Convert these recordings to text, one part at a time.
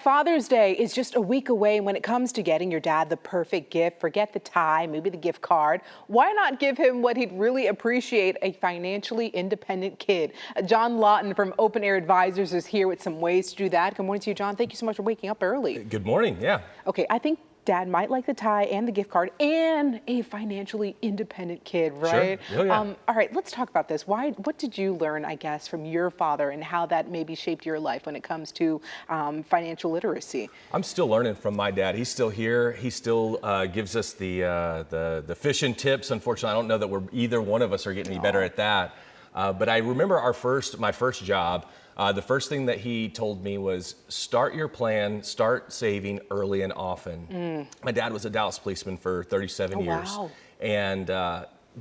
Father's Day is just a week away. When it comes to getting your dad the perfect gift, forget the tie, maybe the gift card. Why not give him what he'd really appreciate, a financially independent kid? Jon Lawton from Open Air Advisors is here with some ways to do that. Good morning to you, John. Thank you so much for waking up early. Good morning, yeah. Okay, I think Dad might like the tie and the gift card and a financially independent kid, right? Sure. Oh, yeah. All right, let's talk about this. What did you learn, I guess, from your father and how that maybe shaped your life when it comes to financial literacy? I'm still learning from my dad. He's still here. He still gives us the fishing tips. Unfortunately, I don't know that either one of us are getting any better at that. But I remember my first job. The first thing that he told me was start your plan, start saving early and often. My dad was a Dallas policeman for 37 years. Wow. And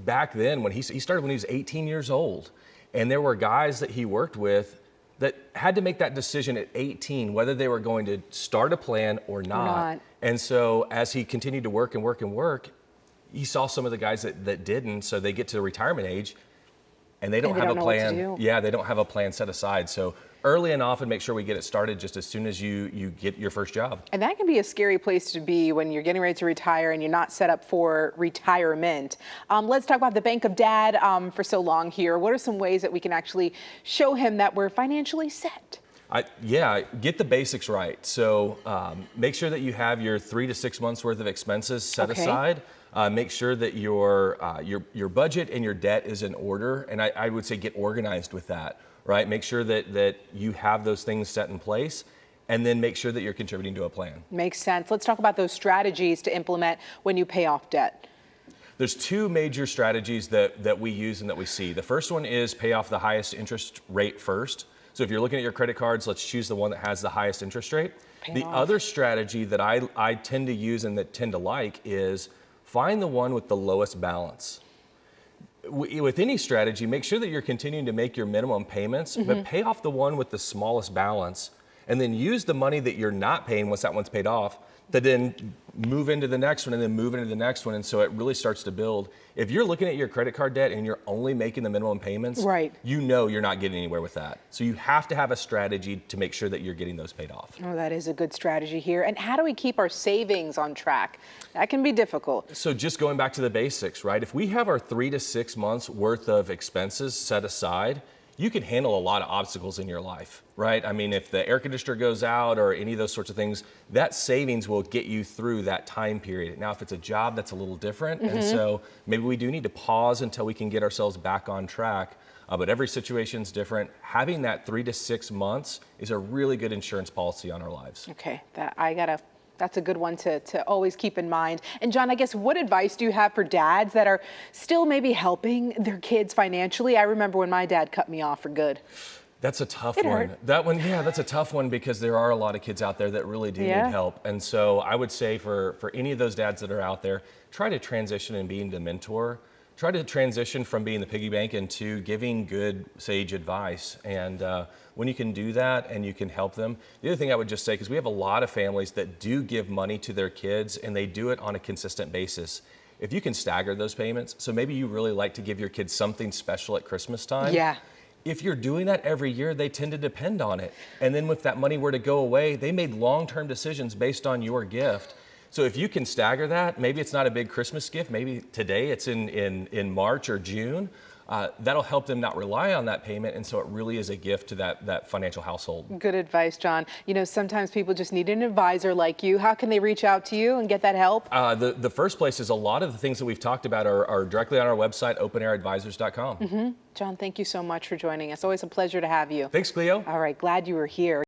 back then, when he started when he was 18 years old, and there were guys that he worked with that had to make that decision at 18, whether they were going to start a plan or not. And so as he continued to work and work and work, he saw some of the guys that didn't, so they get to the retirement age, and they don't have a plan. Yeah, they don't have a plan set aside. So early and often, make sure we get it started just as soon as you get your first job. And that can be a scary place to be when you're getting ready to retire and you're not set up for retirement. Let's talk about the Bank of Dad for so long here. What are some ways that we can actually show him that we're financially set? Yeah, get the basics right. So make sure that you have your 3 to 6 months worth of expenses set aside. Make sure that your budget and your debt is in order, and I would say get organized with that, right? Make sure that you have those things set in place, and then make sure that you're contributing to a plan. Makes sense. Let's talk about those strategies to implement when you pay off debt. There's two major strategies that we use and that we see. The first one is pay off the highest interest rate first. So if you're looking at your credit cards, let's choose the one that has the highest interest rate. The other strategy that I tend to use and that tend to like is find the one with the lowest balance. With any strategy, make sure that you're continuing to make your minimum payments, but pay off the one with the smallest balance, and then use the money that you're not paying once that one's paid off to then move into the next one and then move into the next one. And so it really starts to build. If you're looking at your credit card debt and you're only making the minimum payments, right, you know you're not getting anywhere with that. So you have to have a strategy to make sure that you're getting those paid off. Oh, that is a good strategy here. And how do we keep our savings on track? That can be difficult. So just going back to the basics, right? If we have our 3 to 6 months worth of expenses set aside, you can handle a lot of obstacles in your life, right? I mean, if the air conditioner goes out or any of those sorts of things, that savings will get you through that time period. Now, if it's a job, that's a little different. And so maybe we do need to pause until we can get ourselves back on track. But every situation's different. Having that 3 to 6 months is a really good insurance policy on our lives. Okay, that's a good one to always keep in mind. And John, I guess what advice do you have for dads that are still maybe helping their kids financially? I remember when my dad cut me off for good. That's a tough one. That one, yeah, that's a tough one because there are a lot of kids out there that really do need help. And so I would say for any of those dads that are out there, try to transition and being the mentor. Try to transition from being the piggy bank into giving good, sage advice. And when you can do that and you can help them, the other thing I would just say, because we have a lot of families that do give money to their kids and they do it on a consistent basis. If you can stagger those payments, so maybe you really like to give your kids something special at Christmas time. Yeah. If you're doing that every year, they tend to depend on it. And then if that money were to go away, they made long-term decisions based on your gift. So if you can stagger that, maybe it's not a big Christmas gift, maybe today it's in March or June, that'll help them not rely on that payment, and so it really is a gift to that financial household. Good advice, John. You know, sometimes people just need an advisor like you. How can they reach out to you and get that help? The first place is a lot of the things that we've talked about are directly on our website, openairadvisors.com. John, thank you so much for joining us. Always a pleasure to have you. Thanks, Cleo. All right, glad you were here.